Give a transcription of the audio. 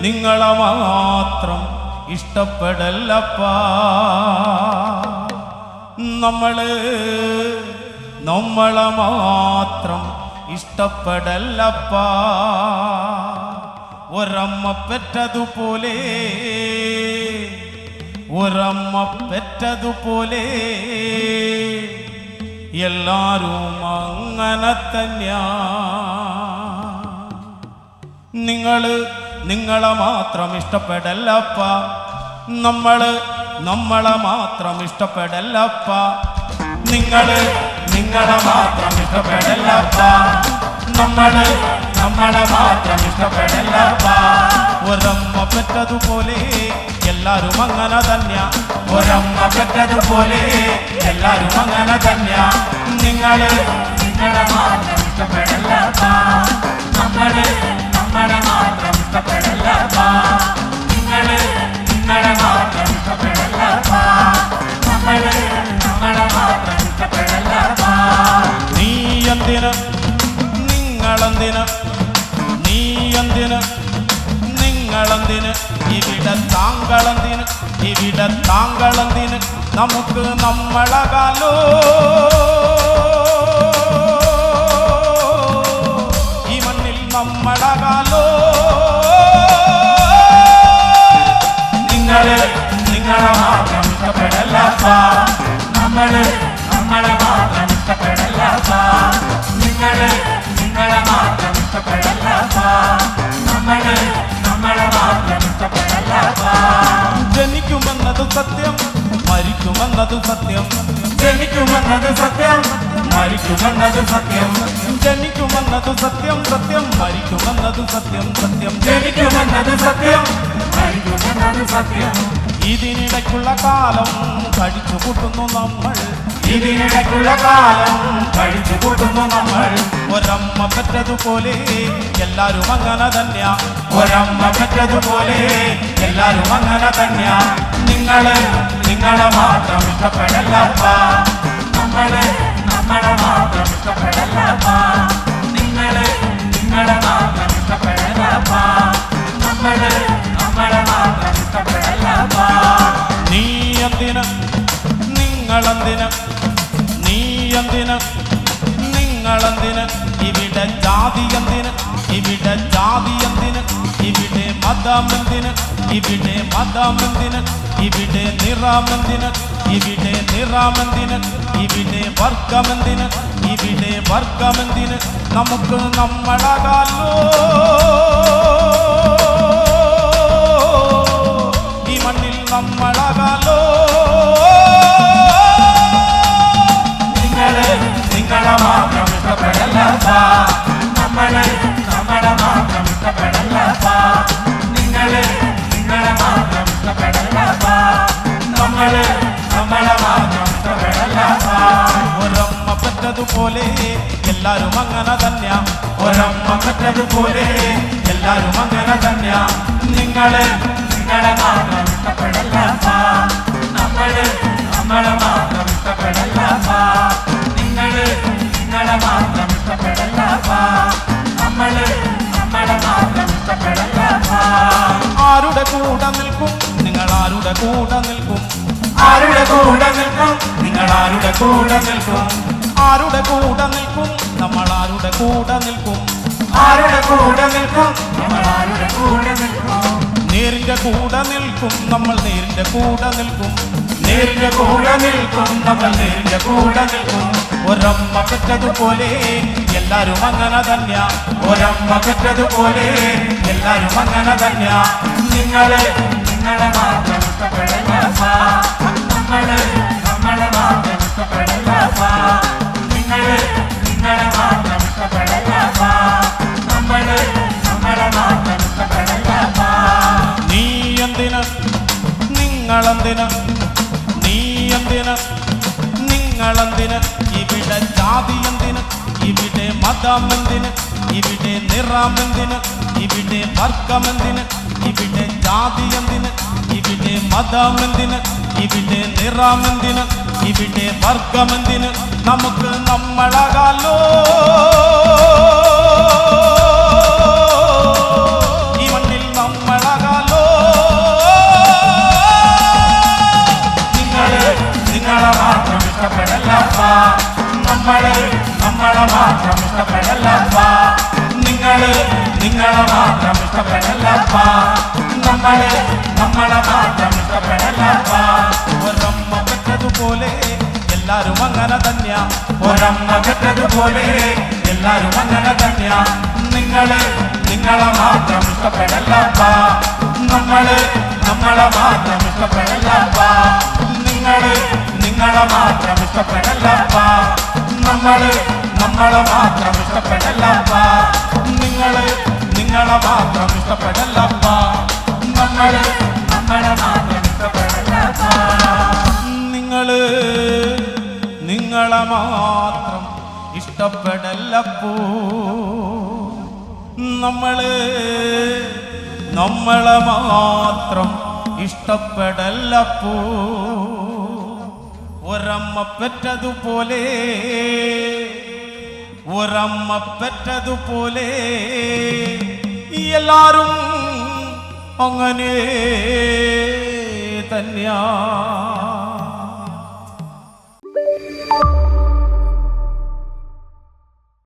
നിങ്ങളെ മാത്രം ഇഷ്ടപ്പെടല്ലപ്പാ. നമ്മളെ മാത്രം ഇഷ്ടപ്പെടല്ലപ്പാ. ഒരമ്മ പെറ്റതുപോലെ എല്ലാരും അങ്ങനെ തന്നെയാ. നിങ്ങളെ മാത്രം ഇഷ്ടപ്പെടല്ലപ്പ. നമ്മളെ മാത്രം ഇഷ്ടപ്പെടല്ലപ്പ. നിങ്ങളെ മാത്രം ഇഷ്ടപ്പെടല്ലപ്പ. നമ്മളെ മാത്രം ഇഷ്ടപ്പെടല്ലപ്പ. ഒരമ്മ പെറ്റതുപോലെ എല്ലാരും അങ്ങനെ തന്നെയാ. ഒരമ്മ പെറ്റതുപോലെ എല്ലാരും അങ്ങനെ തന്നെയാ. നിങ്ങളെ മാത്രം ഇഷ്ടപ്പെടല്ലപ്പ. നമ്മളെ മാത്രം ഇഷ്ടപ്പെടല്ലപ്പ. നിങ്ങളെ മാത്രം ഇഷ്ടപ്പെടല്ലപ്പ. നമ്മളെ മാത്രം ഇഷ്ടപ്പെടല്ലപ്പ. നീയെന്തിന് ഇവിടെ താങ്കളെന്തിന് നമുക്ക് നമ്മളകാലോ. ഈ മണ്ണിൽ നമ്മളകാലോ. നിങ്ങളെ മാത്രം ഇഷ്ടപ്പെടല്ലപ്പ. നമ്മളെ മാത്രം ഇഷ്ടപ്പെടല്ലപ്പ. നിങ്ങളെ മാത്രം ഇഷ്ടപ്പെടല്ലപ്പ. നമ്മളെ മാത്രം ഇഷ്ടപ്പെടല്ലപ്പ. ജനിക്കുമെന്നത് സത്യം, മരിക്കുമെന്നത് സത്യം. ജനിക്കുമെന്നത് സത്യം, മരിക്കുമെന്നത് സത്യം. ജനിക്കുമെന്നത് സത്യം, മരിക്കുമെന്നത് സത്യം. ജനിക്കുമെന്നത് സത്യം, മരിക്കുമെന്നത് സത്യം. ഇതിനിടയ്ക്കുള്ള കാലം കഴിച്ചു കൂട്ടുന്നു നമ്മൾ. ഒരമ്മ പെറ്റതുപോലെ എല്ലാരും അങ്ങനെ തന്നെയാ. ഒരമ്മ പെറ്റതുപോലെ എല്ലാരും അങ്ങനെ തന്നെയാ. നിങ്ങളെ മാത്രം ഇഷ്ടപ്പെടല്ലപ്പ. നമ്മളെ മാത്രം ഇഷ്ടപ്പെടല്ലപ്പ. നിങ്ങളെ മാത്രം ഇഷ്ടപ്പെടല്ലപ്പ. നമ്മളെ മാത്രം ഇഷ്ടപ്പെടല്ലപ്പ. നീയെന്തിന് ഇവിടെ ജാതി എന്തിന്? ഇവിടെ മതമെന്തിന്? ഇവിടെ നിറമെന്തിന്? ഇവിടെ വർഗമെന്തിന്? നമുക്ക് നമ്മളകാലോ. ഈ മണ്ണിൽ നമ്മളകാലോ. നിങ്ങളെ മാത്രം ഇഷ്ടപ്പെടല്ലപ്പ. നമ്മളെ മാത്രം ഇഷ്ടപ്പെടല്ലപ്പ. നിങ്ങളെ മാത്രം ഇഷ്ടപ്പെടല്ലപ്പ. നമ്മളെ മാത്രം ഇഷ്ടപ്പെടല്ലപ്പ. ഒരമ്മ പെറ്റതുപോലെ എല്ലാരും അങ്ങനെ തന്നെയാ. ഒരമ്മ പെറ്റതുപോലെ എല്ലാരും അങ്ങനെ തന്നെയാ. നിങ്ങളെ മാത്രം ഇഷ്ടപ്പെടല്ലപ്പ. നമ്മളെ മാത്രം ഇഷ്ടപ്പെടല്ലപ്പ. നിങ്ങളെ മാത്രം ഇഷ്ടപ്പെടല്ലപ്പ. നമ്മളെ മാത്രം ഇഷ്ടപ്പെടല്ലപ്പ. ആരുടെ കൂടെ നിൽക്കും നിങ്ങൾ? ആരുടെ കൂടെ നിൽക്കും? നിങ്ങൾ ആരുടെ കൂടെ നിൽക്കും? ആരുടെ കൂടെ നിൽക്കും നമ്മൾ? ആരുടെ കൂടെ നിൽക്കും? നമ്മൾ ആരുടെ കൂടെ നിൽക്കും? നേരിന്റെ കൂടെ നിൽക്കും നമ്മൾ. നേരിന്റെ കൂടെ നിൽക്കും നമ്മൾ. നേരിന്റെ കൂടെ നിൽക്കും. ഒരമ്മ പെറ്റതുപോലെ എല്ലാരും അങ്ങനെ തന്നെയാ. ഒരമ്മ പെറ്റതുപോലെ എല്ലാരും അങ്ങനെ തന്നെയാ. നിങ്ങളെ മാത്രം ഇഷ്ടപ്പെടല്ലപ്പ. നമ്മളെ മാത്രം ഇഷ്ടപ്പെടല്ലപ്പ. നിങ്ങളെ മാത്രം ഇഷ്ടപ്പെടല്ലപ്പ. നമ്മളെ മാത്രം ഇഷ്ടപ്പെടല്ലപ്പ. നീയെന്തിന് ഇവിടെ ജാതി എന്തിന്? ഇവിടെ മതമെന്തിന്? ഇവിടെ നിറമെന്തിന്? ഇവിടെ വർഗമെന്തിന്? ഇവിടെ ജാതി എന്തിന്? ഇവിടെ മതമെന്തിന്? ഇവിടെ നിറമെന്തിന്? ഇവിടെ വർഗമെന്തിന്? നമുക്ക് നമ്മളകാലോ. നിങ്ങളെ മാത്രം ഇഷ്ടപ്പെടലപ്പ നമ്മളെ മാത്രം ഇഷ്ടപ്പെടലപ്പ ഒരമ്മ പെറ്റതുപോലെ എല്ലാരും അങ്ങനെ തന്നെയാ ഒരമ്മ പെറ്റതുപോലെ എല്ലാരും അങ്ങനെ തന്നെയാ നിങ്ങളെ മാത്രം ഇഷ്ടപ്പെടലപ്പ നമ്മളെ മാത്രം ഇഷ്ടപ്പെടലപ്പ നിങ്ങളെ മാത്രം ഇഷ്ടപ്പെടലപ്പ നമ്മളെ മാത്രം ഇഷ്ടപ്പെടലപ്പ നിങ്ങളെ മാത്രം ഇഷ്ടപ്പെടലപ്പ നമ്മളെ മാത്രം ഇഷ്ടപ്പെടലപ്പ നിങ്ങളെ മാത്രം ഇഷ്ടപ്പെടലപ്പോ നമ്മളെ മാത്രം ഇഷ്ടപ്പെടലപ്പോ ഒരമ്മ പെറ്റതുപോലെ എല്ലാരും അങ്ങനെ തന്നെയാ